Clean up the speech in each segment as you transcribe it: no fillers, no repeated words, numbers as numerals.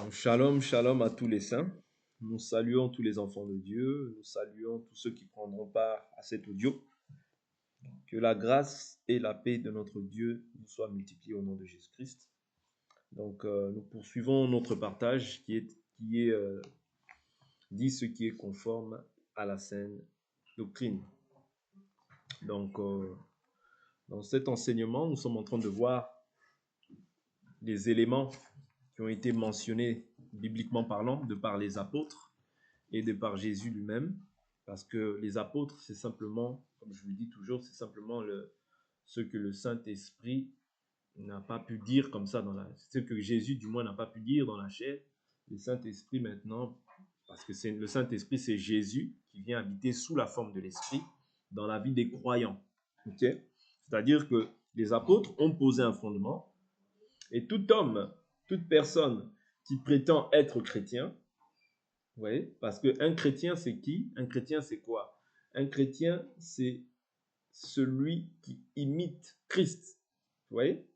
Shalom, shalom à tous les saints. Nous saluons tous les enfants de Dieu. Nous saluons tous ceux qui prendront part à cet audio. Que la grâce et la paix de notre Dieu nous soient multipliées au nom de Jésus-Christ. Donc, nous poursuivons notre partage qui dit ce qui est conforme à la saine doctrine. Donc, dans cet enseignement, nous sommes en train de voir les éléments qui ont été mentionnés bibliquement parlant, de par les apôtres et de par Jésus lui-même, parce que les apôtres, c'est simplement, comme je vous le dis toujours, c'est simplement ce que le Saint-Esprit n'a pas pu dire comme ça, ce que Jésus du moins n'a pas pu dire dans la chair. Le Saint-Esprit maintenant, parce que le Saint-Esprit, c'est Jésus qui vient habiter sous la forme de l'Esprit dans la vie des croyants. Okay? C'est-à-dire que les apôtres ont posé un fondement, et tout homme, toute personne qui prétend être chrétien, vous voyez, parce qu'un chrétien, c'est qui? Un chrétien, c'est quoi? Un chrétien, c'est celui qui imite Christ. Vous voyez?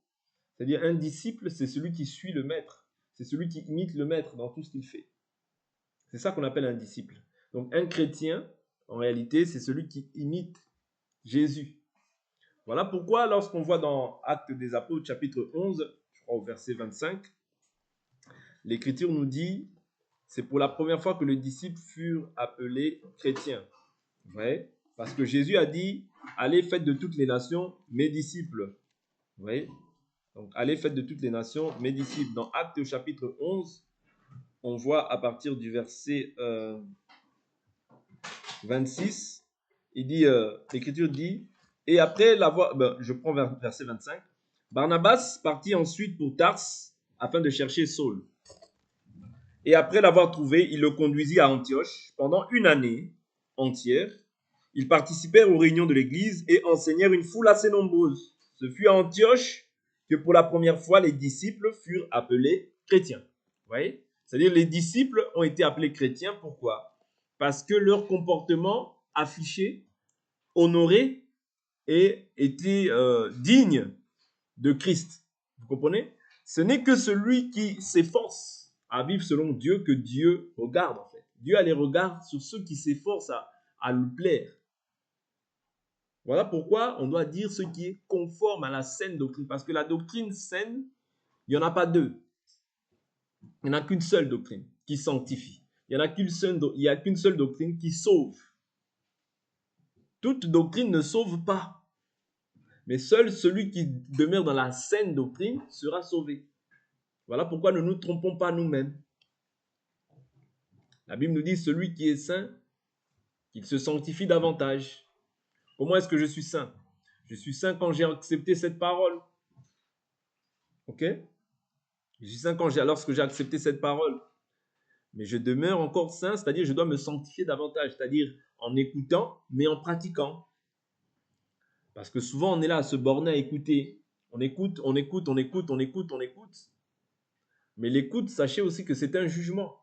C'est-à-dire un disciple, c'est celui qui suit le maître. C'est celui qui imite le maître dans tout ce qu'il fait. C'est ça qu'on appelle un disciple. Donc un chrétien, en réalité, c'est celui qui imite Jésus. Voilà pourquoi lorsqu'on voit dans Actes des Apôtres, chapitre 11, je crois au verset 25, l'Écriture nous dit, c'est pour la première fois que les disciples furent appelés chrétiens. Ouais, parce que Jésus a dit, allez, faites de toutes les nations mes disciples. Vous voyez? Donc, allez, faites de toutes les nations mes disciples. Dans Actes chapitre 11, on voit à partir du verset 26, l'Écriture dit, et après l'avoir, je prends verset 25, Barnabas partit ensuite pour Tars afin de chercher Saul. Et après l'avoir trouvé, il le conduisit à Antioche pendant une année entière. Ils participèrent aux réunions de l'église et enseignèrent une foule assez nombreuse. Ce fut à Antioche que pour la première fois les disciples furent appelés chrétiens. Vous voyez? C'est-à-dire les disciples ont été appelés chrétiens. Pourquoi? Parce que leur comportement affiché, honoré et était digne de Christ. Vous comprenez? Ce n'est que celui qui s'efforce à vivre selon Dieu que Dieu regarde en fait. Dieu a les regards sur ceux qui s'efforcent à lui plaire. Voilà pourquoi on doit dire ce qui est conforme à la saine doctrine. Parce que la doctrine saine, il n'y en a pas deux. Il n'y en a qu'une seule doctrine qui sanctifie. Il n'y a qu'une seule doctrine qui sauve. Toute doctrine ne sauve pas. Mais seul celui qui demeure dans la saine doctrine sera sauvé. Voilà pourquoi ne nous trompons pas nous-mêmes. La Bible nous dit, celui qui est saint, qu'il se sanctifie davantage. Comment est-ce que je suis saint? Je suis saint quand j'ai accepté cette parole. Ok? Je suis saint lorsque j'ai accepté cette parole. Mais je demeure encore saint, c'est-à-dire je dois me sanctifier davantage, c'est-à-dire en écoutant, mais en pratiquant. Parce que souvent on est là à se borner à écouter. On écoute. Mais l'écoute, sachez aussi que c'est un jugement.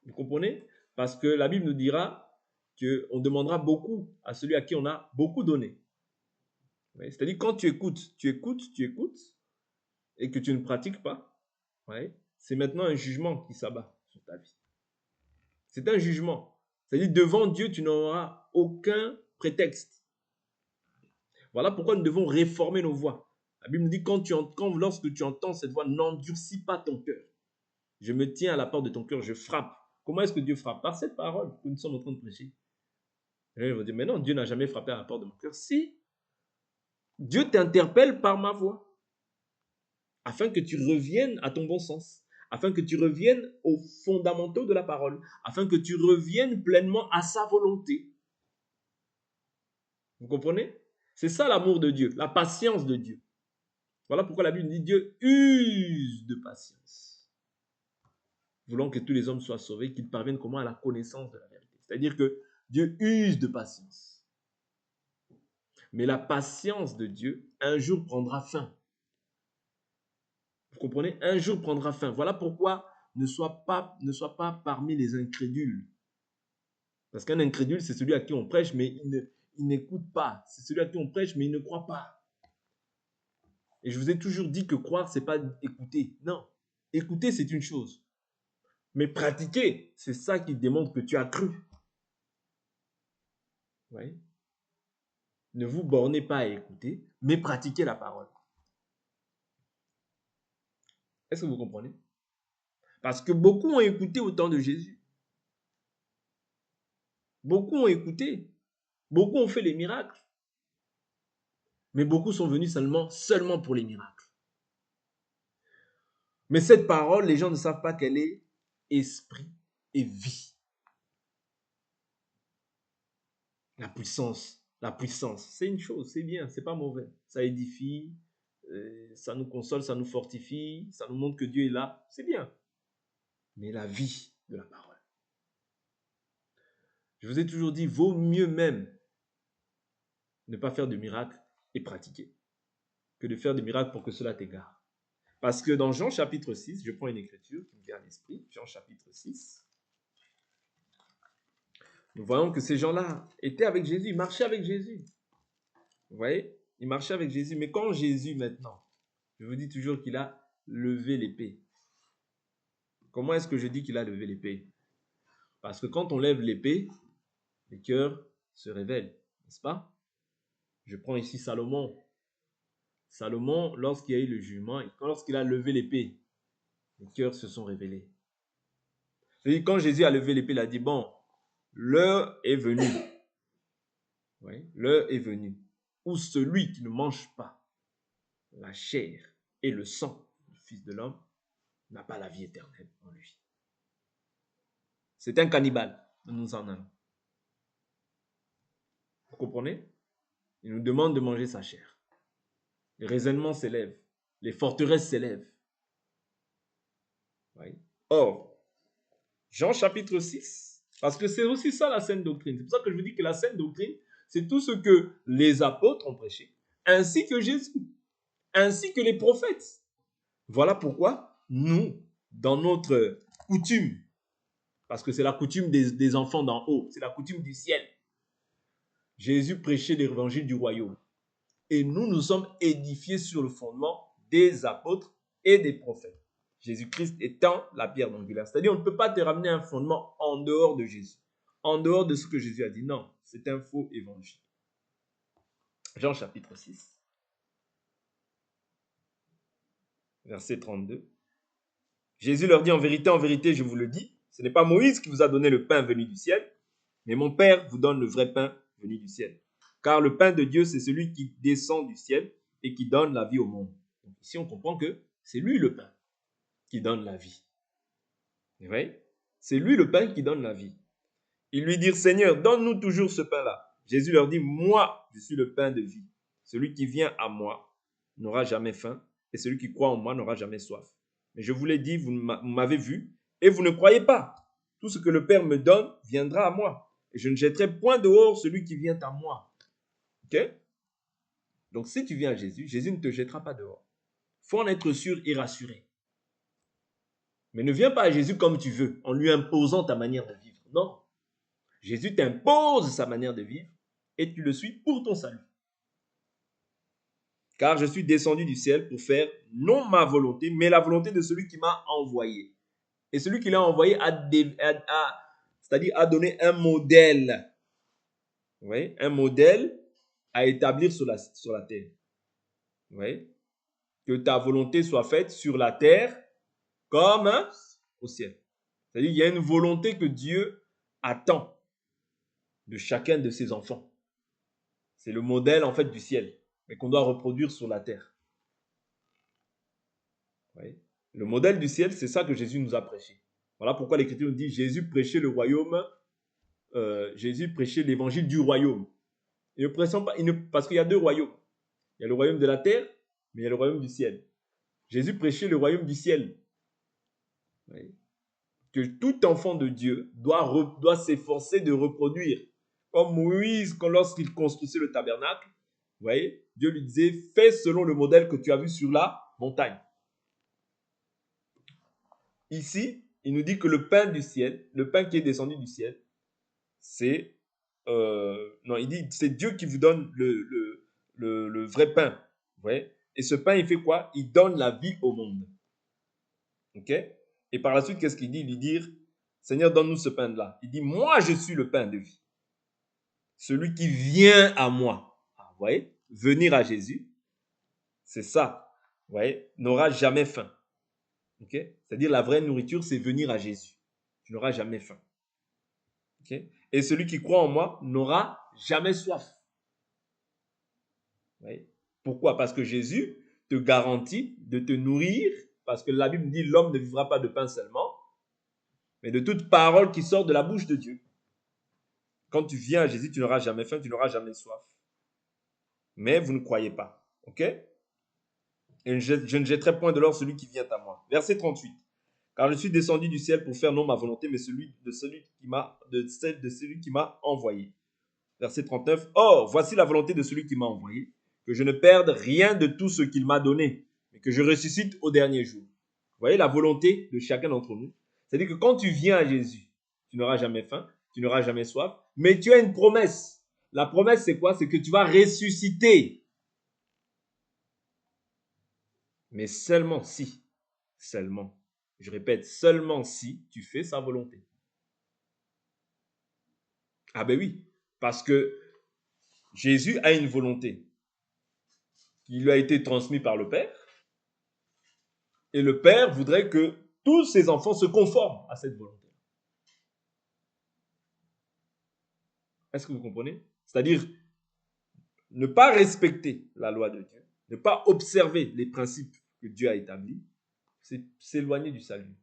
Vous comprenez? Parce que la Bible nous dira qu'on demandera beaucoup à celui à qui on a beaucoup donné. C'est-à-dire quand tu écoutes, et que tu ne pratiques pas, c'est maintenant un jugement qui s'abat sur ta vie. C'est un jugement. C'est-à-dire devant Dieu, tu n'auras aucun prétexte. Voilà pourquoi nous devons réformer nos voix. La Bible nous dit, lorsque tu entends cette voix, n'endurcis pas ton cœur. Je me tiens à la porte de ton cœur, je frappe. Comment est-ce que Dieu frappe? Par cette parole que nous sommes en train de prêcher. Et ils vont dire, mais non, Dieu n'a jamais frappé à la porte de mon cœur. Si, Dieu t'interpelle par ma voix, afin que tu reviennes à ton bon sens, afin que tu reviennes aux fondamentaux de la parole, afin que tu reviennes pleinement à sa volonté. Vous comprenez? C'est ça l'amour de Dieu, la patience de Dieu. Voilà pourquoi la Bible dit Dieu use de patience, voulant que tous les hommes soient sauvés, qu'ils parviennent comment à la connaissance de la vérité. C'est-à-dire que Dieu use de patience. Mais la patience de Dieu, un jour prendra fin. Vous comprenez? Un jour prendra fin. Voilà pourquoi ne sois pas parmi les incrédules. Parce qu'un incrédule, c'est celui à qui on prêche, mais il n'écoute pas. C'est celui à qui on prêche, mais il ne croit pas. Et je vous ai toujours dit que croire, ce n'est pas écouter. Non. Écouter, c'est une chose. Mais pratiquer, c'est ça qui démontre que tu as cru. Oui. Ne vous bornez pas à écouter, mais pratiquez la parole. Est-ce que vous comprenez? Parce que beaucoup ont écouté au temps de Jésus. Beaucoup ont écouté. Beaucoup ont fait les miracles. Mais beaucoup sont venus seulement pour les miracles. Mais cette parole, les gens ne savent pas qu'elle est esprit et vie. La puissance, c'est une chose, c'est bien, c'est pas mauvais. Ça édifie, ça nous console, ça nous fortifie, ça nous montre que Dieu est là, c'est bien. Mais la vie de la parole. Je vous ai toujours dit, vaut mieux même ne pas faire de miracles et pratiquer que de faire des miracles pour que cela t'égare. Parce que dans Jean chapitre 6, je prends une écriture qui me vient à l'esprit, Jean chapitre 6, nous voyons que ces gens-là étaient avec Jésus, ils marchaient avec Jésus. Vous voyez, ils marchaient avec Jésus. Mais quand Jésus maintenant, je vous dis toujours qu'il a levé l'épée. Comment est-ce que je dis qu'il a levé l'épée? Parce que quand on lève l'épée, les cœurs se révèlent, n'est-ce pas? Je prends ici Salomon. Salomon, lorsqu'il y a eu le jugement, lorsqu'il a levé l'épée, les cœurs se sont révélés. Et quand Jésus a levé l'épée, il a dit, bon, l'heure est venue. Oui, l'heure est venue où celui qui ne mange pas la chair et le sang du Fils de l'homme n'a pas la vie éternelle en lui. C'est un cannibale, nous en allons. Vous comprenez? Il nous demande de manger sa chair. Les raisonnements s'élèvent, les forteresses s'élèvent. Oui. Or, Jean chapitre 6, parce que c'est aussi ça la saine doctrine. C'est pour ça que je vous dis que la saine doctrine, c'est tout ce que les apôtres ont prêché, ainsi que Jésus, ainsi que les prophètes. Voilà pourquoi nous, dans notre coutume, parce que c'est la coutume des enfants d'en haut, c'est la coutume du ciel, Jésus prêchait l'évangile du royaume. Et nous, nous sommes édifiés sur le fondement des apôtres et des prophètes. Jésus-Christ étant la pierre angulaire. C'est-à-dire, on ne peut pas te ramener un fondement en dehors de Jésus, en dehors de ce que Jésus a dit. Non, c'est un faux évangile. Jean chapitre 6, verset 32. Jésus leur dit, en vérité, je vous le dis, ce n'est pas Moïse qui vous a donné le pain venu du ciel, mais mon Père vous donne le vrai pain venu du ciel. Car le pain de Dieu, c'est celui qui descend du ciel et qui donne la vie au monde. Donc ici, on comprend que c'est lui le pain qui donne la vie. Vous voyez? C'est lui le pain qui donne la vie. Ils lui dirent, Seigneur, donne-nous toujours ce pain-là. Jésus leur dit, moi, je suis le pain de vie. Celui qui vient à moi n'aura jamais faim, et celui qui croit en moi n'aura jamais soif. Mais je vous l'ai dit, vous m'avez vu, et vous ne croyez pas. Tout ce que le Père me donne viendra à moi, et je ne jetterai point dehors celui qui vient à moi. Ok? Donc si tu viens à Jésus, Jésus ne te jettera pas dehors. Il faut en être sûr et rassuré. Mais ne viens pas à Jésus comme tu veux, en lui imposant ta manière de vivre. Non. Jésus t'impose sa manière de vivre et tu le suis pour ton salut. Car je suis descendu du ciel pour faire non ma volonté, mais la volonté de celui qui m'a envoyé. Et celui qui l'a envoyé c'est-à-dire a donné un modèle. Vous voyez? Un modèle à établir sur la terre. Vous voyez? Que ta volonté soit faite sur la terre comme au ciel. C'est-à-dire qu'il y a une volonté que Dieu attend de chacun de ses enfants. C'est le modèle en fait du ciel, mais qu'on doit reproduire sur la terre. Vous voyez? Le modèle du ciel, c'est ça que Jésus nous a prêché. Voilà pourquoi l'Écriture nous dit Jésus prêchait le royaume, Jésus prêchait l'évangile du royaume. Il ne prêchait pas, parce qu'il y a deux royaumes. Il y a le royaume de la terre, mais il y a le royaume du ciel. Jésus prêchait le royaume du ciel. Vous voyez? Que tout enfant de Dieu doit s'efforcer de reproduire. Comme Moïse, lorsqu'il construisait le tabernacle, vous voyez, Dieu lui disait, fais selon le modèle que tu as vu sur la montagne. Ici, il nous dit que le pain du ciel, le pain qui est descendu du ciel, c'est non, il dit c'est Dieu qui vous donne le vrai pain. Vous voyez? Et ce pain, il fait quoi? Il donne la vie au monde. Ok? Et par la suite, qu'est-ce qu'il dit? Il dit, Seigneur, donne-nous ce pain-là. Il dit, moi, je suis le pain de vie. Celui qui vient à moi. Ah, vous voyez? Venir à Jésus, c'est ça. Vous voyez? N'aura jamais faim. Ok? C'est-à-dire, la vraie nourriture, c'est venir à Jésus. Tu n'auras jamais faim. Ok? Et celui qui croit en moi n'aura jamais soif. Vous voyez? Pourquoi? Parce que Jésus te garantit de te nourrir, parce que la Bible dit l'homme ne vivra pas de pain seulement, mais de toute parole qui sort de la bouche de Dieu. Quand tu viens à Jésus, tu n'auras jamais faim, tu n'auras jamais soif. Mais vous ne croyez pas. Ok? Et je ne jetterai point de l'or celui qui vient à moi. Verset 38. Car je suis descendu du ciel pour faire non ma volonté, mais celle de celui qui m'a envoyé. Verset 39. Or, voici la volonté de celui qui m'a envoyé, que je ne perde rien de tout ce qu'il m'a donné, mais que je ressuscite au dernier jour. Vous voyez la volonté de chacun d'entre nous? C'est-à-dire que quand tu viens à Jésus, tu n'auras jamais faim, tu n'auras jamais soif, mais tu as une promesse. La promesse, c'est quoi? C'est que tu vas ressusciter. Mais seulement si, je répète, seulement si tu fais sa volonté. Ah ben oui, parce que Jésus a une volonté qui lui a été transmise par le Père, et le Père voudrait que tous ses enfants se conforment à cette volonté. Est-ce que vous comprenez? C'est-à-dire ne pas respecter la loi de Dieu, ne pas observer les principes que Dieu a établis, c'est s'éloigner du salut.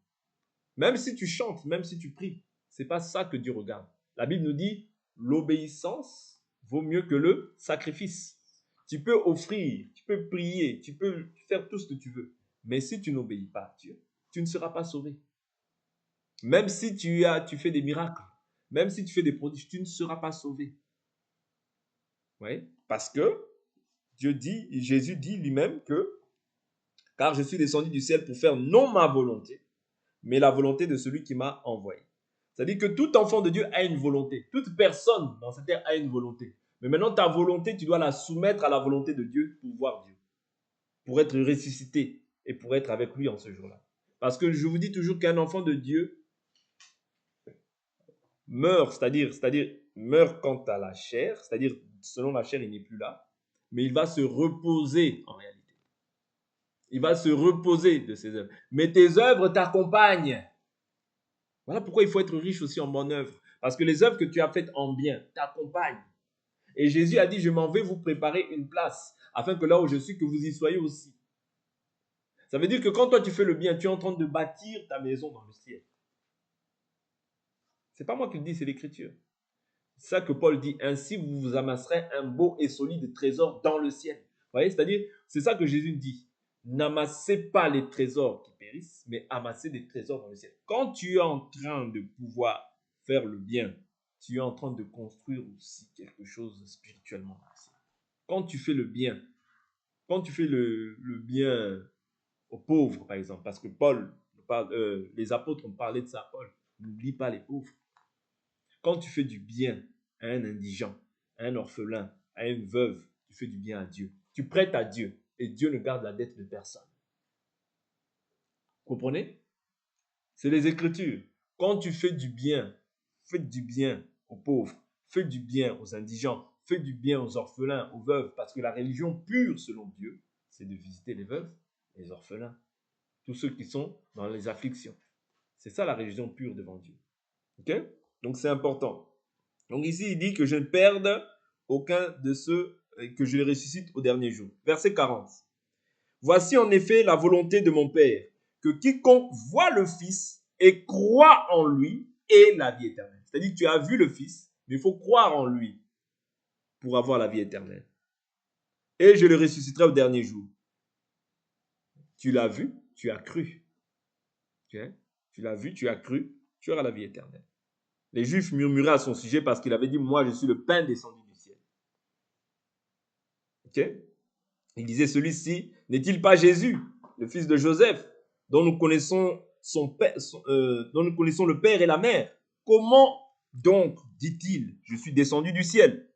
Même si tu chantes, même si tu pries, c'est pas ça que Dieu regarde. La Bible nous dit l'obéissance vaut mieux que le sacrifice. Tu peux offrir, tu peux prier, tu peux faire tout ce que tu veux, mais si tu n'obéis pas à Dieu, tu ne seras pas sauvé. Même si tu fais des miracles, même si tu fais des prodiges, tu ne seras pas sauvé. Oui, parce que Jésus dit lui-même que car je suis descendu du ciel pour faire non ma volonté, mais la volonté de celui qui m'a envoyé. C'est-à-dire que tout enfant de Dieu a une volonté. Toute personne dans cette terre a une volonté. Mais maintenant, ta volonté, tu dois la soumettre à la volonté de Dieu pour voir Dieu, pour être ressuscité et pour être avec lui en ce jour-là. Parce que je vous dis toujours qu'un enfant de Dieu meurt, c'est-à-dire meurt quant à la chair, c'est-à-dire selon la chair, il n'est plus là, mais il va se reposer en réalité. Il va se reposer de ses œuvres. Mais tes œuvres t'accompagnent. Voilà pourquoi il faut être riche aussi en bonnes œuvres. Parce que les œuvres que tu as faites en bien t'accompagnent. Et Jésus a dit, je m'en vais vous préparer une place, afin que là où je suis, que vous y soyez aussi. Ça veut dire que quand toi tu fais le bien, tu es en train de bâtir ta maison dans le ciel. C'est pas moi qui le dis, c'est l'Écriture. C'est ça que Paul dit, ainsi vous vous amasserez un beau et solide trésor dans le ciel. Vous voyez, c'est-à-dire, c'est ça que Jésus dit. N'amassez pas les trésors qui périssent, mais amassez des trésors dans le ciel. Quand tu es en train de pouvoir faire le bien, tu es en train de construire aussi quelque chose spirituellement. Quand tu fais le bien, quand tu fais le bien aux pauvres, par exemple, parce que les apôtres ont parlé de ça, Paul, n'oublie pas les pauvres. Quand tu fais du bien à un indigent, à un orphelin, à une veuve, tu fais du bien à Dieu. Tu prêtes à Dieu et Dieu ne garde la dette de personne. Vous comprenez? C'est les Écritures. Quand tu fais du bien, faites du bien aux pauvres, faites du bien aux indigents, faites du bien aux orphelins, aux veuves, parce que la religion pure selon Dieu, c'est de visiter les veuves, les orphelins, tous ceux qui sont dans les afflictions. C'est ça la religion pure devant Dieu. Ok? Donc c'est important. Donc ici, il dit que je ne perde aucun de ceux que je les ressuscite au dernier jour. Verset 40. Voici en effet la volonté de mon Père, que quiconque voit le Fils et croit en lui ait la vie éternelle. C'est-à-dire que tu as vu le Fils, mais il faut croire en lui pour avoir la vie éternelle. Et je le ressusciterai au dernier jour. Tu l'as vu, tu as cru. Okay? Tu l'as vu, tu as cru, tu auras la vie éternelle. Les Juifs murmuraient à son sujet parce qu'il avait dit, moi je suis le pain descendu du ciel. Ok? Il disait, celui-ci n'est-il pas Jésus, le fils de Joseph, dont nous connaissons dont nous connaissons le père et la mère? Comment donc dit-il, je suis descendu du ciel?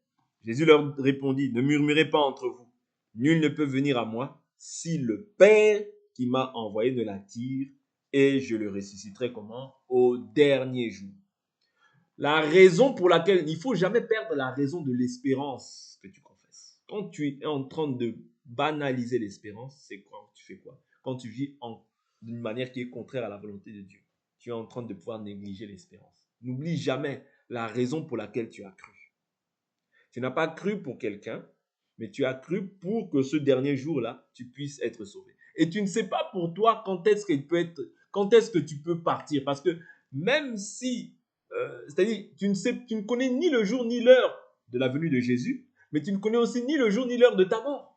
Jésus leur répondit, ne murmurez pas entre vous. Nul ne peut venir à moi si le Père qui m'a envoyé ne l'attire, et je le ressusciterai comment? Au dernier jour. La raison pour laquelle il ne faut jamais perdre la raison de l'espérance que tu confesses. Quand tu es en train de banaliser l'espérance, c'est quand tu fais quoi? Quand tu vis d'une manière qui est contraire à la volonté de Dieu. Tu es en train de pouvoir négliger l'espérance. N'oublie jamais la raison pour laquelle tu as cru. Tu n'as pas cru pour quelqu'un, mais tu as cru pour que ce dernier jour-là, tu puisses être sauvé. Et tu ne sais pas pour toi quand est-ce que tu peux partir. Parce que même si, c'est-à-dire, tu ne connais ni le jour ni l'heure de la venue de Jésus, mais tu ne connais aussi ni le jour ni l'heure de ta mort.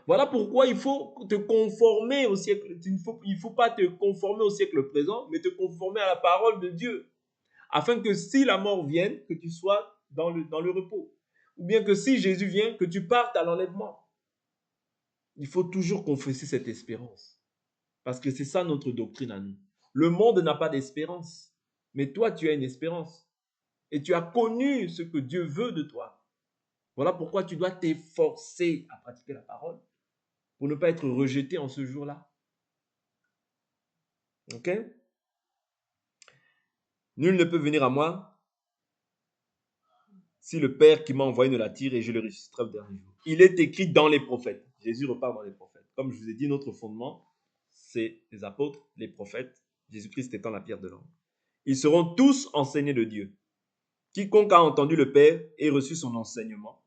Voilà pourquoi il faut te conformer au siècle. Il ne faut pas te conformer au siècle présent, mais te conformer à la parole de Dieu. Afin que si la mort vienne, que tu sois dans le repos. Ou bien que si Jésus vient, que tu partes à l'enlèvement. Il faut toujours confesser cette espérance. Parce que c'est ça notre doctrine à nous. Le monde n'a pas d'espérance. Mais toi, tu as une espérance. Et tu as connu ce que Dieu veut de toi. Voilà pourquoi tu dois t'efforcer à pratiquer la parole pour ne pas être rejeté en ce jour-là. Ok? Nul ne peut venir à moi si le Père qui m'a envoyé ne l'attire et je le ressusciterai au dernier jour. Il est écrit dans les prophètes. Jésus repart dans les prophètes. Comme je vous ai dit, notre fondement, c'est les apôtres, les prophètes, Jésus-Christ étant la pierre de l'angle. Ils seront tous enseignés de Dieu. Quiconque a entendu le Père et reçu son enseignement,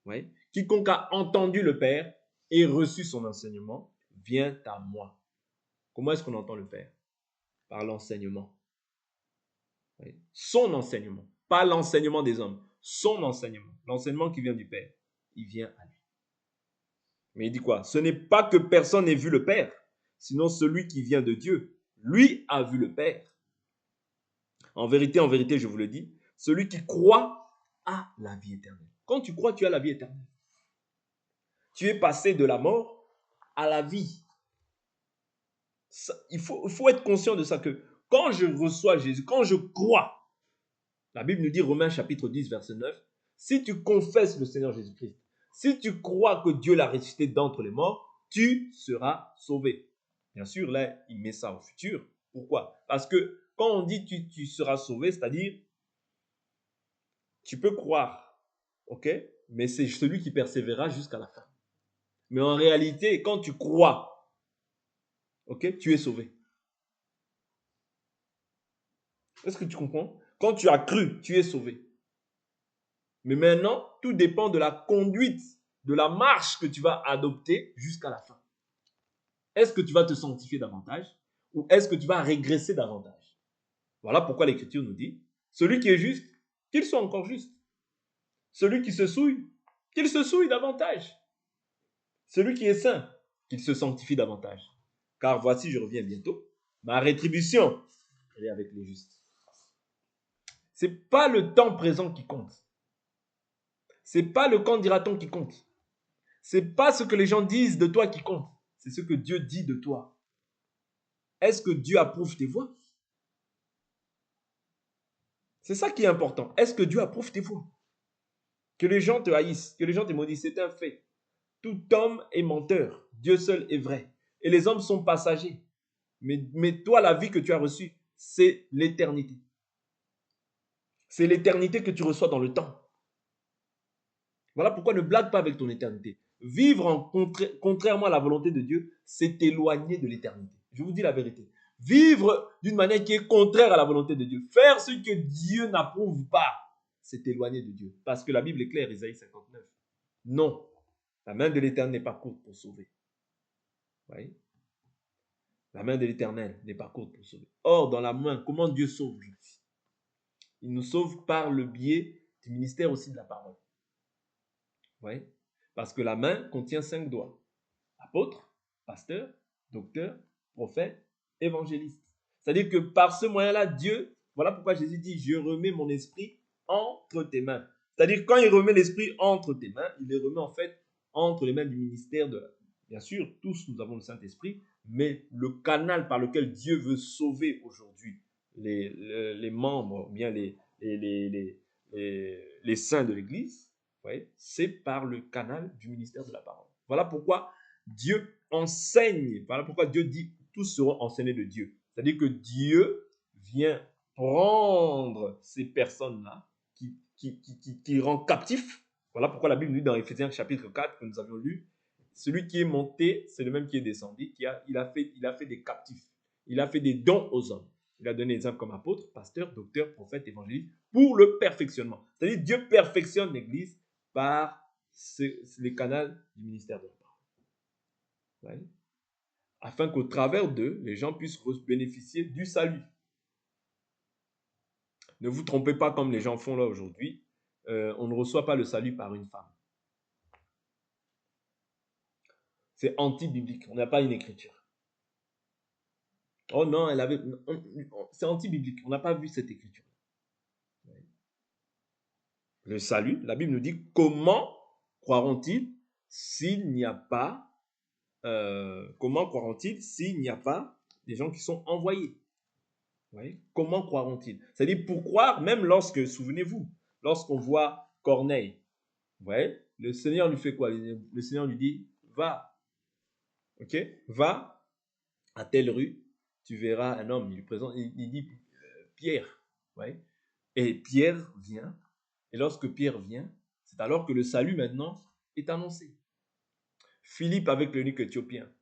oui. Quiconque a entendu le Père et reçu son enseignement, vient à moi. Comment est-ce qu'on entend le Père? Par l'enseignement. Oui. Son enseignement, pas l'enseignement des hommes, son enseignement, l'enseignement qui vient du Père, il vient à lui. Mais il dit quoi? Ce n'est pas que personne n'ait vu le Père, sinon celui qui vient de Dieu, lui a vu le Père. En vérité, je vous le dis, celui qui croit a la vie éternelle. Quand tu crois, tu as la vie éternelle. Tu es passé de la mort à la vie. Il faut être conscient de ça, que quand je reçois Jésus, quand je crois, la Bible nous dit, Romains chapitre 10, verset 9, si tu confesses le Seigneur Jésus-Christ, si tu crois que Dieu l'a ressuscité d'entre les morts, tu seras sauvé. Bien sûr, là, il met ça au futur. Pourquoi? Parce que quand on dit tu seras sauvé, c'est-à-dire, tu peux croire, ok? Mais c'est celui qui persévérera jusqu'à la fin. Mais en réalité, quand tu crois, ok, tu es sauvé. Est-ce que tu comprends? Quand tu as cru, tu es sauvé. Mais maintenant, tout dépend de la conduite, de la marche que tu vas adopter jusqu'à la fin. Est-ce que tu vas te sanctifier davantage ou est-ce que tu vas régresser davantage? Voilà pourquoi l'Écriture nous dit, celui qui est juste, qu'il soit encore juste. Celui qui se souille, qu'il se souille davantage. Celui qui est saint, qu'il se sanctifie davantage. Car voici, je reviens bientôt. Ma rétribution, elle est avec les justes. Ce n'est pas le temps présent qui compte. Ce n'est pas le quand dira-t-on qui compte. Ce n'est pas ce que les gens disent de toi qui compte. C'est ce que Dieu dit de toi. Est-ce que Dieu approuve tes voies? C'est ça qui est important. Est-ce que Dieu approuve tes voies? Que les gens te haïssent, que les gens te maudissent, c'est un fait. Tout homme est menteur. Dieu seul est vrai. Et les hommes sont passagers. Mais toi, la vie que tu as reçue, c'est l'éternité. C'est l'éternité que tu reçois dans le temps. Voilà pourquoi ne blague pas avec ton éternité. Vivre contrairement à la volonté de Dieu, c'est éloigner de l'éternité. Je vous dis la vérité. Vivre d'une manière qui est contraire à la volonté de Dieu, faire ce que Dieu n'approuve pas, c'est éloigner de Dieu. Parce que la Bible est claire, Isaïe 59. Non, la main de l'Éternel n'est pas courte pour sauver. Vous voyez? La main de l'Éternel n'est pas courte pour sauver. Or, dans la main, comment Dieu sauve aujourd'hui? Il nous sauve par le biais du ministère aussi de la parole. Vous voyez? Parce que la main contient 5 doigts. Apôtre, pasteur, docteur, prophète, évangéliste. C'est-à-dire que par ce moyen-là, Dieu, voilà pourquoi Jésus dit, je remets mon esprit entre tes mains. C'est-à-dire quand il remet l'esprit entre tes mains, il le remet en fait entre les mains du ministère de... Bien sûr, tous nous avons le Saint-Esprit, mais le canal par lequel Dieu veut sauver aujourd'hui les membres, bien les saints de l'Église, c'est par le canal du ministère de la parole. Voilà pourquoi Dieu enseigne, voilà pourquoi Dieu dit tous seront enseignés de Dieu. C'est-à-dire que Dieu vient prendre ces personnes-là qui rend captifs. Voilà pourquoi la Bible nous dit dans Éphésiens chapitre 4 que nous avions lu, celui qui est monté, c'est le même qui est descendu, il a fait des captifs. Il a fait des dons aux hommes. Il a donné des exemples comme apôtre, pasteur, docteur, prophète, évangéliste, pour le perfectionnement. C'est-à-dire Dieu perfectionne l'Église par les canaux du ministère de la parole. Ouais. Afin qu'au travers d'eux, les gens puissent bénéficier du salut. Ne vous trompez pas comme les gens font là aujourd'hui. On ne reçoit pas le salut par une femme. C'est anti-biblique. On n'a pas une écriture. Oh non, c'est anti-biblique. On n'a pas vu cette écriture. Le salut, la Bible nous dit comment croiront-ils s'il n'y a pas des gens qui sont envoyés? Oui. Comment croiront-ils? C'est-à-dire pour croire, même lorsque, souvenez-vous, lorsqu'on voit Corneille, ouais, le Seigneur lui fait quoi? Le Seigneur lui dit, va, ok, va à telle rue, tu verras un homme, il lui présente, il dit Pierre, ouais, et Pierre vient, et lorsque Pierre vient, c'est alors que le salut maintenant est annoncé. Philippe avec l'eunuque éthiopien,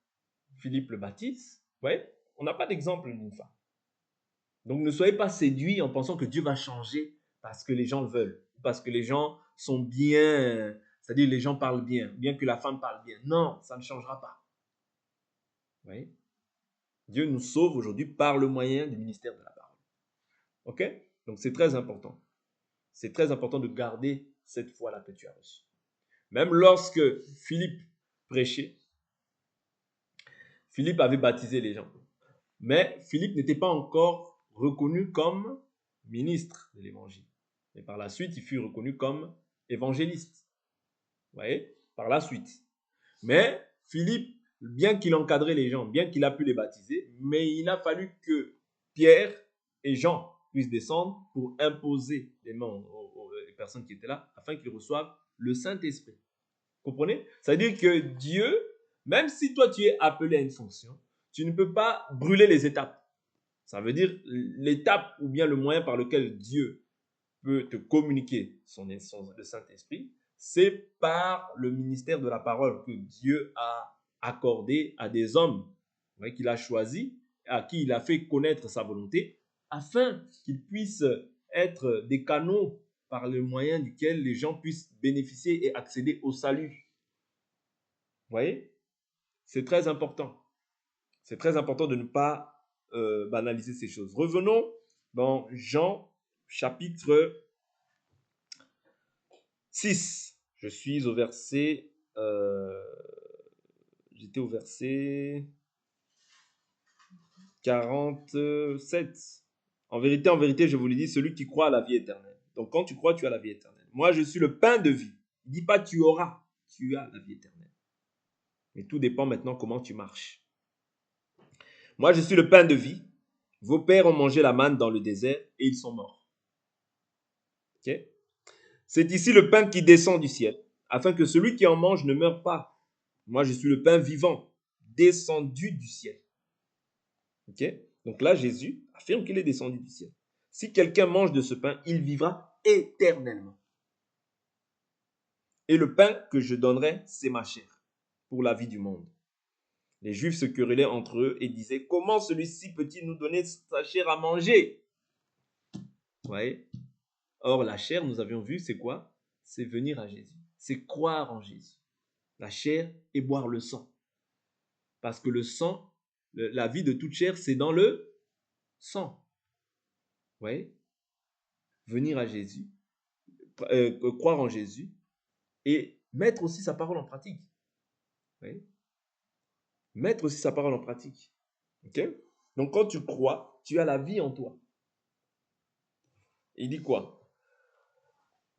Philippe le baptise, ouais, on n'a pas d'exemple d'une femme. Donc ne soyez pas séduits en pensant que Dieu va changer parce que les gens le veulent, parce que les gens sont bien, c'est-à-dire les gens parlent bien que la femme parle bien. Non, ça ne changera pas. Oui. Dieu nous sauve aujourd'hui par le moyen du ministère de la parole. Ok? Donc c'est très important. C'est très important de garder cette foi-là que tu as reçue. Même lorsque Philippe prêchait, Philippe avait baptisé les gens. Mais Philippe n'était pas encore reconnu comme ministre de l'évangile. Et par la suite, il fut reconnu comme évangéliste. Vous voyez? Par la suite. Mais Philippe, bien qu'il encadrait les gens, bien qu'il a pu les baptiser, mais il a fallu que Pierre et Jean puissent descendre pour imposer les mains aux personnes qui étaient là, afin qu'ils reçoivent le Saint-Esprit. Vous comprenez? C'est-à-dire que Dieu, même si toi tu es appelé à une fonction, tu ne peux pas brûler les étapes. Ça veut dire l'étape ou bien le moyen par lequel Dieu peut te communiquer le Saint-Esprit, c'est par le ministère de la parole que Dieu a accordé à des hommes qu'il a choisis, à qui il a fait connaître sa volonté, afin qu'ils puissent être des canaux par le moyen duquel les gens puissent bénéficier et accéder au salut. Vous voyez? C'est très important. C'est très important de ne pas banaliser ces choses. Revenons dans Jean chapitre 6. Je suis au verset... j'étais au verset 47. En vérité, je vous le dis, celui qui croit à la vie éternelle. Donc quand tu crois, tu as la vie éternelle. Moi, je suis le pain de vie. Il ne dit pas tu auras, tu as la vie éternelle. Mais tout dépend maintenant comment tu marches. Moi, je suis le pain de vie. Vos pères ont mangé la manne dans le désert et ils sont morts. Okay? C'est ici le pain qui descend du ciel, afin que celui qui en mange ne meure pas. Moi, je suis le pain vivant, descendu du ciel. Okay? Donc là, Jésus affirme qu'il est descendu du ciel. Si quelqu'un mange de ce pain, il vivra éternellement. Et le pain que je donnerai, c'est ma chair, pour la vie du monde. Les Juifs se querellaient entre eux et disaient, comment celui-ci peut-il nous donner sa chair à manger? Vous voyez? Or, la chair, nous avions vu, c'est quoi? C'est venir à Jésus. C'est croire en Jésus. La chair et boire le sang. Parce que le sang, la vie de toute chair, c'est dans le sang. Vous voyez? Venir à Jésus, croire en Jésus et mettre aussi sa parole en pratique. Vous voyez? Mettre aussi sa parole en pratique. Ok? Donc quand tu crois, tu as la vie en toi. Il dit quoi?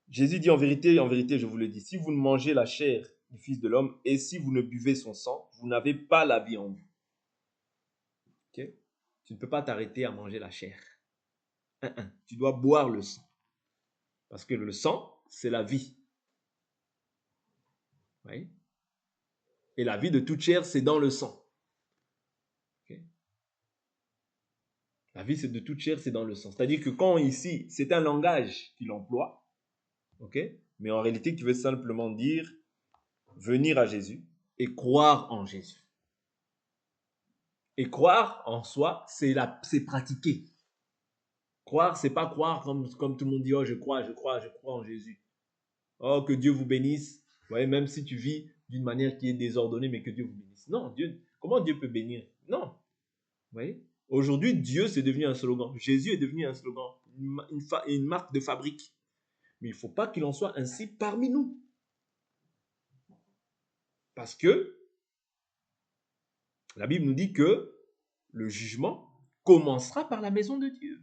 Jésus dit en vérité, je vous le dis, si vous ne mangez la chair du Fils de l'homme et si vous ne buvez son sang, vous n'avez pas la vie en vous. Ok? Tu ne peux pas t'arrêter à manger la chair. Tu dois boire le sang. Parce que le sang, c'est la vie. Oui? Et la vie de toute chair, c'est dans le sang. Okay? La vie, c'est de toute chair, c'est dans le sang. C'est-à-dire que quand ici, c'est un langage qu'il emploie, ok? Mais en réalité, qui veut simplement dire venir à Jésus et croire en Jésus. Et croire en soi, c'est pratiquer. Croire, c'est pas croire comme tout le monde dit, oh, je crois en Jésus. Oh, que Dieu vous bénisse. Ouais, même si tu vis d'une manière qui est désordonnée, mais que Dieu vous bénisse. Non, comment Dieu peut bénir? Non. Vous voyez? Aujourd'hui, Dieu, c'est devenu un slogan. Jésus est devenu un slogan, une marque de fabrique. Mais il ne faut pas qu'il en soit ainsi parmi nous. Parce que la Bible nous dit que le jugement commencera par la maison de Dieu.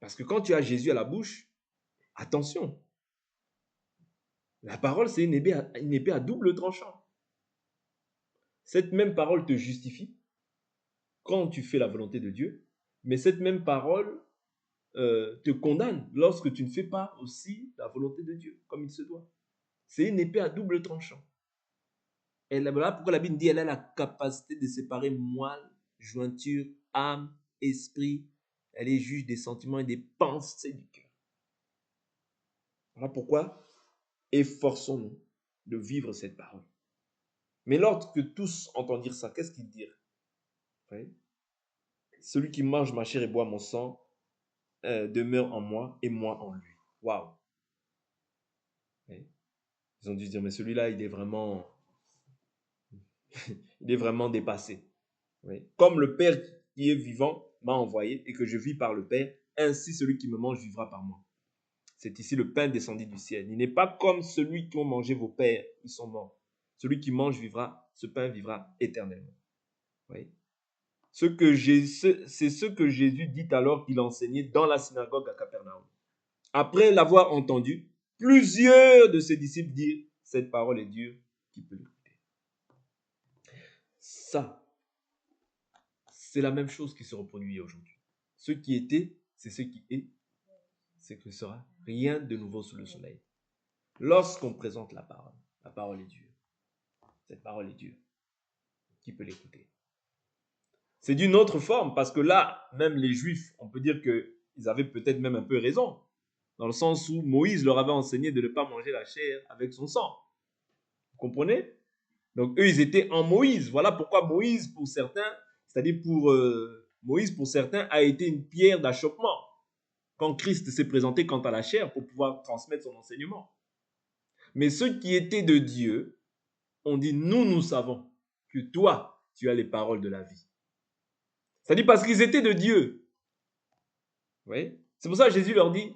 Parce que quand tu as Jésus à la bouche, attention, la parole, c'est une épée à double tranchant. Cette même parole te justifie quand tu fais la volonté de Dieu, mais cette même parole te condamne lorsque tu ne fais pas aussi la volonté de Dieu, comme il se doit. C'est une épée à double tranchant. Et voilà pourquoi la Bible dit qu'elle a la capacité de séparer moelle, jointure, âme, esprit. Elle est juge des sentiments et des pensées du cœur. Voilà pourquoi efforçons-nous de vivre cette parole. Mais lorsque tous entendent dire ça, qu'est-ce qu'ils dirent? Oui. Celui qui mange ma chair et boit mon sang demeure en moi et moi en lui. Waouh! Oui. Ils ont dû se dire, mais celui-là, il est vraiment dépassé. Oui. Comme le Père qui est vivant m'a envoyé et que je vis par le Père, ainsi celui qui me mange vivra par moi. C'est ici le pain descendu du ciel. Il n'est pas comme celui qui ont mangé vos pères, ils sont morts. Celui qui mange vivra, ce pain vivra éternellement. Oui. C'est ce que Jésus dit alors qu'il enseignait dans la synagogue à Capernaum. Après l'avoir entendu, plusieurs de ses disciples dirent, cette parole est dure, qui peut l'écouter? Ça, c'est la même chose qui se reproduit aujourd'hui. Ce qui était, c'est ce qui est, c'est que ce sera rien de nouveau sous le soleil. Lorsqu'on présente la parole est dure. Cette parole est dure. Qui peut l'écouter? C'est d'une autre forme, parce que là, même les Juifs, on peut dire qu'ils avaient peut-être même un peu raison, dans le sens où Moïse leur avait enseigné de ne pas manger la chair avec son sang. Vous comprenez? Donc eux, ils étaient en Moïse. Voilà pourquoi Moïse, pour certains, c'est-à-dire pour Moïse, pour certains, a été une pierre d'achoppement quand Christ s'est présenté quant à la chair pour pouvoir transmettre son enseignement. Mais ceux qui étaient de Dieu ont dit, nous savons que toi, tu as les paroles de la vie. C'est-à-dire parce qu'ils étaient de Dieu. Vous voyez? C'est pour ça que Jésus leur dit,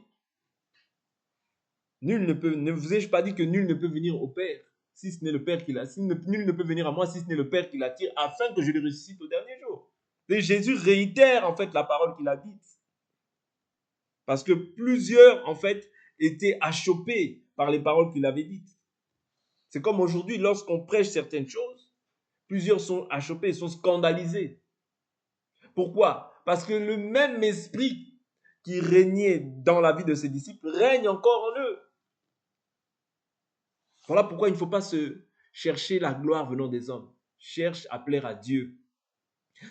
ne vous ai-je pas dit que nul ne peut venir au Père si ce n'est le Père qui l'attire, nul ne peut venir à moi si ce n'est le Père qui l'attire, afin que je le ressuscite au dernier jour. Et Jésus réitère en fait la parole qu'il a dite. Parce que plusieurs en fait étaient achoppés par les paroles qu'il avait dites. C'est comme aujourd'hui, lorsqu'on prêche certaines choses, plusieurs sont achoppés, sont scandalisés. Pourquoi? Parce que le même esprit qui régnait dans la vie de ses disciples règne encore en eux. Voilà pourquoi il ne faut pas se chercher la gloire venant des hommes. Cherche à plaire à Dieu.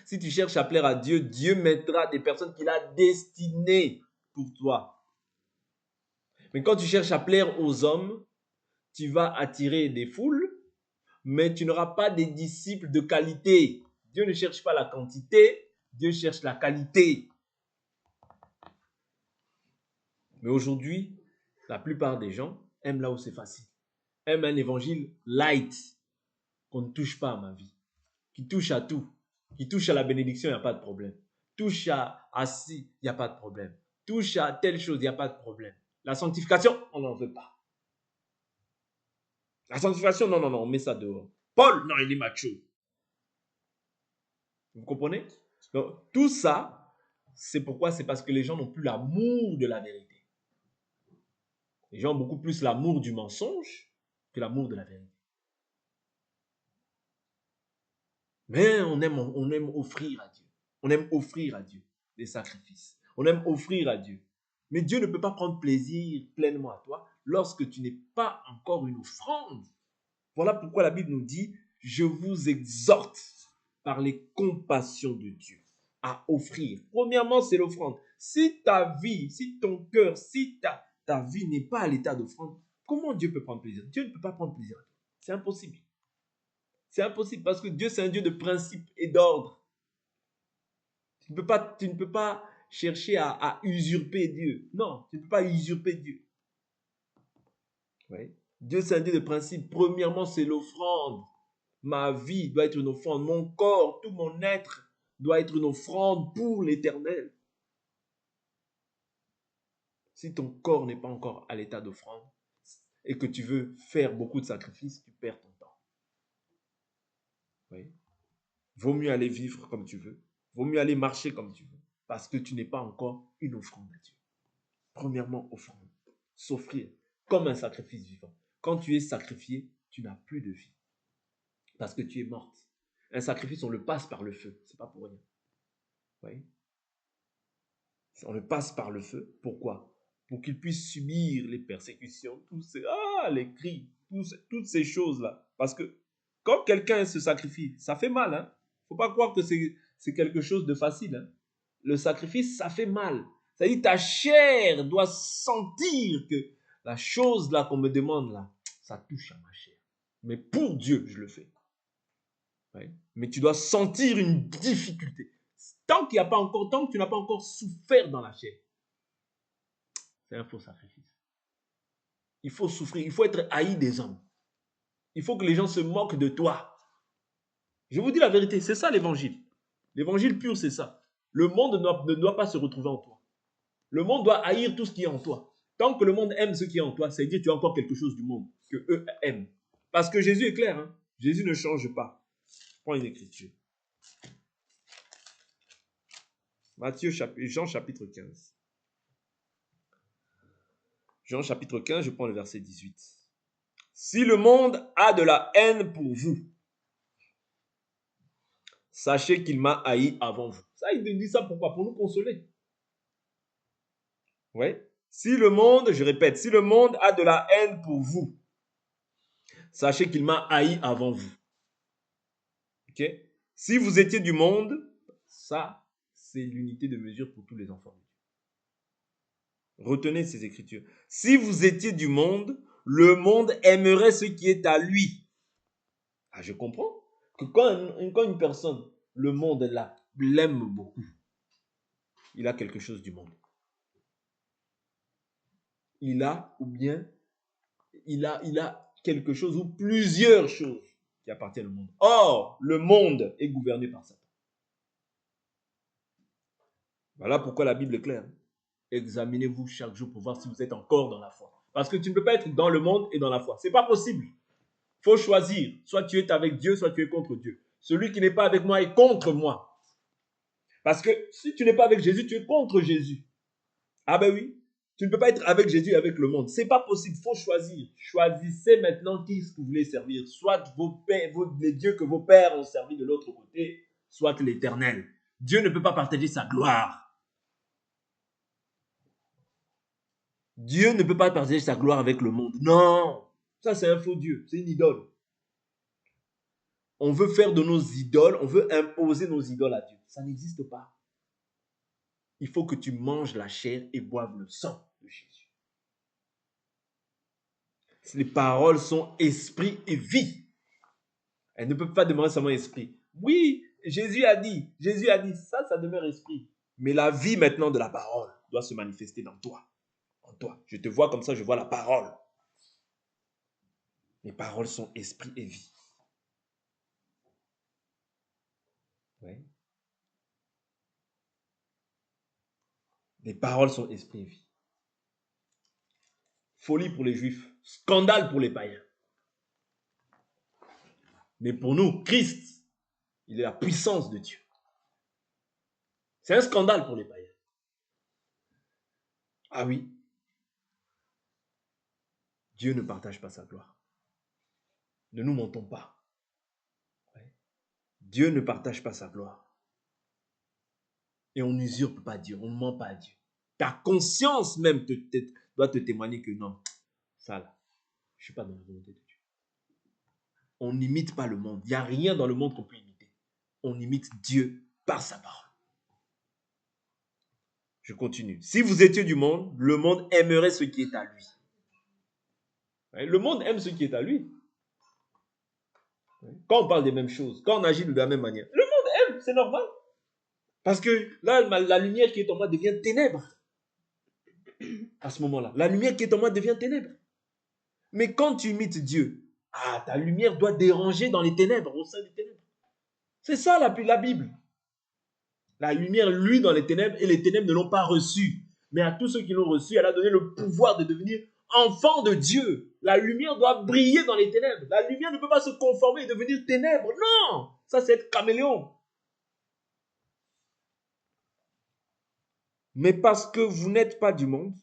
Si tu cherches à plaire à Dieu, Dieu mettra des personnes qu'il a destinées pour toi. Mais quand tu cherches à plaire aux hommes, tu vas attirer des foules, mais tu n'auras pas des disciples de qualité. Dieu ne cherche pas la quantité, Dieu cherche la qualité. Mais aujourd'hui, la plupart des gens aiment là où c'est facile. Aiment un évangile light, qu'on ne touche pas à ma vie, qui touche à tout, qui touche à la bénédiction, il n'y a pas de problème. Touche à ci, il n'y a pas de problème. Touche à telle chose, il n'y a pas de problème. La sanctification, on n'en veut pas. La sanctification, non, on met ça dehors. Paul, non, il est macho. Vous comprenez? Donc, tout ça, c'est pourquoi? C'est parce que les gens n'ont plus l'amour de la vérité. Les gens ont beaucoup plus l'amour du mensonge que l'amour de la vérité. Mais on aime offrir à Dieu. On aime offrir à Dieu des sacrifices. On aime offrir à Dieu. Mais Dieu ne peut pas prendre plaisir pleinement à toi lorsque tu n'es pas encore une offrande. Voilà pourquoi la Bible nous dit, je vous exhorte par les compassions de Dieu. à offrir. Premièrement, c'est l'offrande. Si ta vie, si ton cœur, si ta vie n'est pas à l'état d'offrande, comment Dieu peut prendre plaisir? Dieu ne peut pas prendre plaisir. C'est impossible. C'est impossible parce que Dieu, c'est un Dieu de principe et d'ordre. Tu ne peux pas chercher à usurper Dieu. Non, tu ne peux pas usurper Dieu. Oui. Dieu, c'est un Dieu de principe. Premièrement, c'est l'offrande. Ma vie doit être une offrande. Mon corps, tout mon être doit être une offrande pour l'Éternel. Si ton corps n'est pas encore à l'état d'offrande et que tu veux faire beaucoup de sacrifices, tu perds ton temps. Oui. Vaut mieux aller vivre comme tu veux. Vaut mieux aller marcher comme tu veux. Parce que tu n'es pas encore une offrande à Dieu. Premièrement, offrande. S'offrir comme un sacrifice vivant. Quand tu es sacrifié, tu n'as plus de vie. Parce que tu es morte. Un sacrifice, on le passe par le feu. C'est pas pour rien. Oui. On le passe par le feu. Pourquoi? Pour qu'il puisse subir les persécutions, les cris, toutes ces choses-là. Parce que quand quelqu'un se sacrifie, ça fait mal. Hein? Faut pas croire que c'est quelque chose de facile. Hein? Le sacrifice, ça fait mal. C'est-à-dire ta chair doit sentir que la chose là qu'on me demande là, ça touche à ma chair. Mais pour Dieu, je le fais. Ouais. Mais tu dois sentir une difficulté. Tant que tu n'as pas encore souffert dans la chair, c'est un faux sacrifice. Il faut souffrir, il faut être haï des hommes. Il faut que les gens se moquent de toi. Je vous dis la vérité, c'est ça l'évangile. L'évangile pur, c'est ça. Le monde ne doit pas se retrouver en toi. Le monde doit haïr tout ce qui est en toi. Tant que le monde aime ce qui est en toi, c'est dire que tu as encore quelque chose du monde que eux aiment. Parce que Jésus est clair. Hein? Jésus ne change pas. Prends une écriture. Jean chapitre 15. Jean chapitre 15, je prends le verset 18. Si le monde a de la haine pour vous, sachez qu'il m'a haï avant vous. Ça, il dit ça pourquoi? Pour nous consoler. Oui. Si le monde, je répète, si le monde a de la haine pour vous, sachez qu'il m'a haï avant vous. Ok? Si vous étiez du monde, ça, c'est l'unité de mesure pour tous les enfants. Retenez ces écritures. Si vous étiez du monde, le monde aimerait ce qui est à lui. Ah, je comprends que quand une personne, le monde l'aime beaucoup, il a quelque chose du monde. Il a quelque chose ou plusieurs choses qui appartiennent au monde. Or, le monde est gouverné par Satan. Voilà pourquoi la Bible est claire. Examinez-vous chaque jour pour voir si vous êtes encore dans la foi. Parce que tu ne peux pas être dans le monde et dans la foi. C'est pas possible. Il faut choisir. Soit tu es avec Dieu, soit tu es contre Dieu. Celui qui n'est pas avec moi est contre moi. Parce que si tu n'es pas avec Jésus, tu es contre Jésus. Ah ben oui. Tu ne peux pas être avec Jésus et avec le monde. C'est pas possible. Il faut choisir. Choisissez maintenant qui vous voulez servir. Soit les dieux que vos pères ont servi de l'autre côté, soit l'Éternel. Dieu ne peut pas partager sa gloire. Dieu ne peut pas partager sa gloire avec le monde. Non. Ça, c'est un faux Dieu. C'est une idole. On veut faire de nos idoles, on veut imposer nos idoles à Dieu. Ça n'existe pas. Il faut que tu manges la chair et boives le sang de Jésus. Les paroles sont esprit et vie. Elles ne peuvent pas demeurer seulement esprit. Oui, Jésus a dit, ça demeure esprit. Mais la vie maintenant de la parole doit se manifester dans toi. En toi. Je te vois comme ça, je vois la parole. Les paroles sont esprit et vie. Oui. Les paroles sont esprit et vie. Folie pour les juifs, scandale pour les païens. Mais pour nous, Christ, il est la puissance de Dieu. C'est un scandale pour les païens. Ah oui. Dieu ne partage pas sa gloire. Ne nous mentons pas. Dieu ne partage pas sa gloire. Et on n'usurpe pas Dieu, on ne ment pas à Dieu. Ta conscience même doit te témoigner que non, ça là, je ne suis pas dans la volonté de Dieu. On n'imite pas le monde. Il n'y a rien dans le monde qu'on peut imiter. On imite Dieu par sa parole. Je continue. Si vous étiez du monde, le monde aimerait ce qui est à lui. Le monde aime ce qui est à lui. Quand on parle des mêmes choses, quand on agit de la même manière, le monde aime, c'est normal. Parce que là, la lumière qui est en moi devient ténèbres. À ce moment-là, la lumière qui est en moi devient ténèbres. Mais quand tu imites Dieu, ta lumière doit déranger dans les ténèbres, au sein des ténèbres. C'est ça la Bible. La lumière, lui, dans les ténèbres, et les ténèbres ne l'ont pas reçue. Mais à tous ceux qui l'ont reçue, elle a donné le pouvoir de devenir enfant de Dieu. La lumière doit briller dans les ténèbres. La lumière ne peut pas se conformer et devenir ténèbres. Non, ça c'est être caméléon. Mais parce que vous n'êtes pas du monde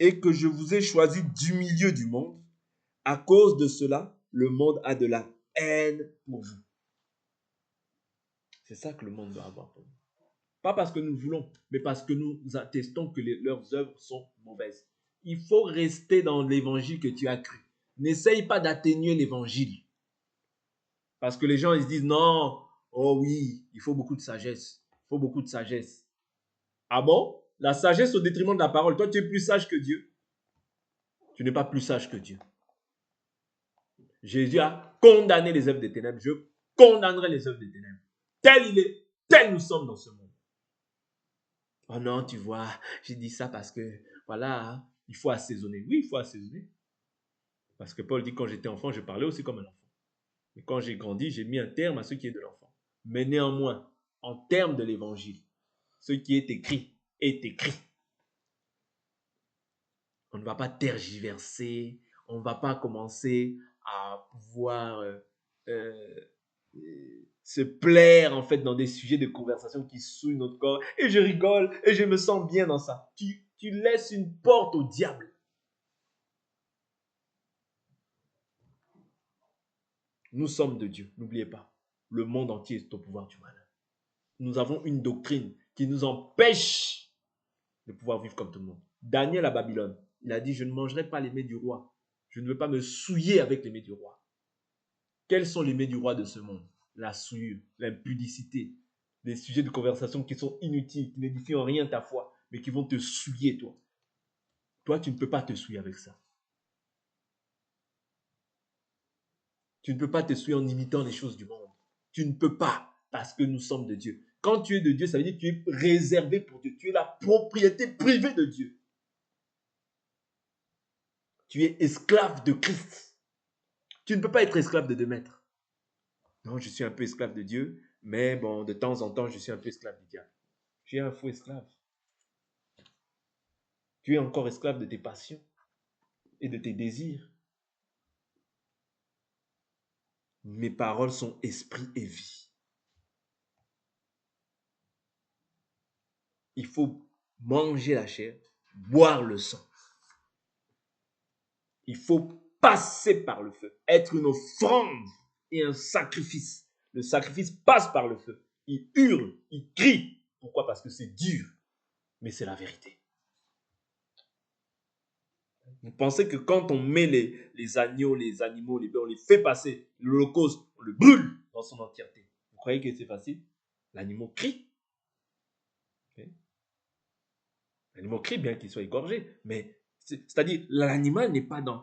et que je vous ai choisi du milieu du monde, à cause de cela, le monde a de la haine pour vous. C'est ça que le monde doit avoir pour nous. Pas parce que nous voulons, mais parce que nous attestons que leurs œuvres sont mauvaises. Il faut rester dans l'évangile que tu as cru. N'essaye pas d'atténuer l'évangile. Parce que les gens, ils se disent, non, oh oui, il faut beaucoup de sagesse. Il faut beaucoup de sagesse. Ah bon? La sagesse au détriment de la parole. Toi, tu es plus sage que Dieu. Tu n'es pas plus sage que Dieu. Jésus a condamné les œuvres des ténèbres. Je condamnerai les œuvres des ténèbres. Tel il est, tel nous sommes dans ce monde. Oh non, tu vois, j'ai dit ça parce que, voilà, il faut assaisonner. Oui, il faut assaisonner. Parce que Paul dit, quand j'étais enfant, je parlais aussi comme un enfant. Mais quand j'ai grandi, j'ai mis un terme à ce qui est de l'enfant. Mais néanmoins, en termes de l'évangile, ce qui est écrit est écrit. On ne va pas tergiverser, on ne va pas commencer à pouvoir se plaire en fait dans des sujets de conversation qui souillent notre corps. Et je rigole et je me sens bien dans ça. Tu laisses une porte au diable. Nous sommes de Dieu, n'oubliez pas. Le monde entier est au pouvoir du malin. Nous avons une doctrine qui nous empêche de pouvoir vivre comme tout le monde. Daniel à Babylone, il a dit, je ne mangerai pas les mets du roi. Je ne veux pas me souiller avec les mets du roi. Quels sont les mets du roi de ce monde? La souillure, l'impudicité, des sujets de conversation qui sont inutiles, qui n'édifient en rien ta foi, mais qui vont te souiller, toi. Toi, tu ne peux pas te souiller avec ça. Tu ne peux pas te souiller en imitant les choses du monde. Tu ne peux pas, parce que nous sommes de Dieu. Quand tu es de Dieu, ça veut dire que tu es réservé pour Dieu. Tu es la propriété privée de Dieu. Tu es esclave de Christ. Tu ne peux pas être esclave de deux maîtres. Non, je suis un peu esclave de Dieu, mais bon, de temps en temps, je suis un peu esclave du diable. Tu es un faux esclave. Tu es encore esclave de tes passions et de tes désirs. Mes paroles sont esprit et vie. Il faut manger la chair, boire le sang. Il faut passer par le feu, être une offrande et un sacrifice. Le sacrifice passe par le feu. Il hurle, il crie. Pourquoi? Parce que c'est dur, mais c'est la vérité. Vous pensez que quand on met les agneaux, les animaux, les bœufs, on les fait passer, l'holocauste, on le brûle dans son entièreté. Vous croyez que c'est facile? L'animal crie. Okay? L'animal crie bien qu'il soit égorgé, mais c'est-à-dire l'animal n'est pas dans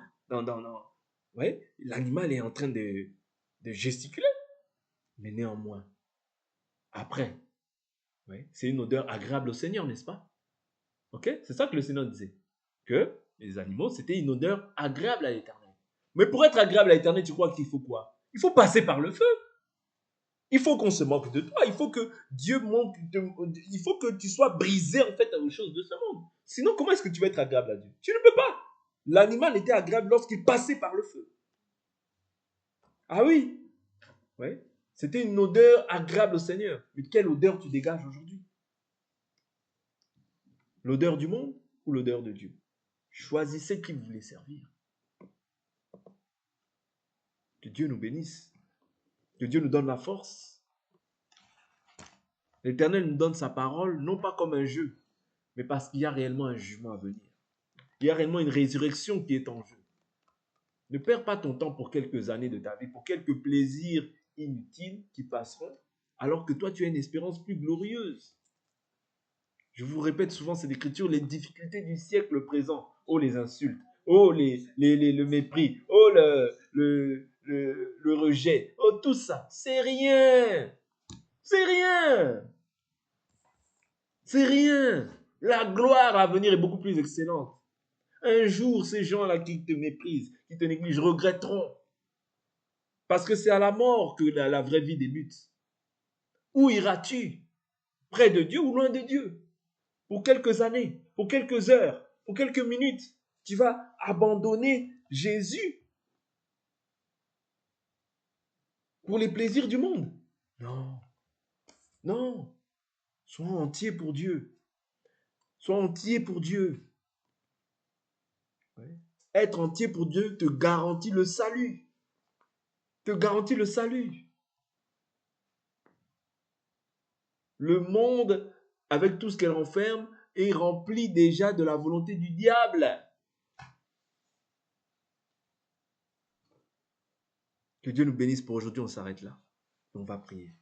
ouais, l'animal est en train de gesticuler, mais néanmoins, après, ouais, c'est une odeur agréable au Seigneur, n'est-ce pas? Ok? C'est ça que le Seigneur disait, que les animaux, c'était une odeur agréable à l'Éternel. Mais pour être agréable à l'Éternel, tu crois qu'il faut quoi? Il faut passer par le feu. Il faut qu'on se moque de toi. Il faut que Dieu montre. Il faut que tu sois brisé en fait aux choses de ce monde. Sinon, comment est-ce que tu vas être agréable à Dieu? Tu ne peux pas. L'animal était agréable lorsqu'il passait par le feu. Ah oui. Ouais. C'était une odeur agréable au Seigneur. Mais quelle odeur tu dégages aujourd'hui? L'odeur du monde ou l'odeur de Dieu? Choisissez qui vous voulez servir. Que Dieu nous bénisse. Que Dieu nous donne la force. L'Éternel nous donne sa parole, non pas comme un jeu, mais parce qu'il y a réellement un jugement à venir. Il y a réellement une résurrection qui est en jeu. Ne perds pas ton temps pour quelques années de ta vie, pour quelques plaisirs inutiles qui passeront, alors que toi, tu as une espérance plus glorieuse. Je vous répète souvent cette écriture, les difficultés du siècle présent. Oh, les insultes. Oh, le mépris. Oh, le rejet. Oh, tout ça. C'est rien. C'est rien. C'est rien. La gloire à venir est beaucoup plus excellente. Un jour, ces gens-là qui te méprisent, qui te négligent, regretteront. Parce que c'est à la mort que la vraie vie débute. Où iras-tu? Près de Dieu ou loin de Dieu? Pour quelques années, pour quelques heures, pour quelques minutes, tu vas abandonner Jésus pour les plaisirs du monde. Non, non. Sois entier pour Dieu. Sois entier pour Dieu. Ouais. Être entier pour Dieu te garantit le salut. Te garantit le salut. Le monde, avec tout ce qu'elle renferme, est rempli déjà de la volonté du diable. Que Dieu nous bénisse pour aujourd'hui, on s'arrête là. On va prier.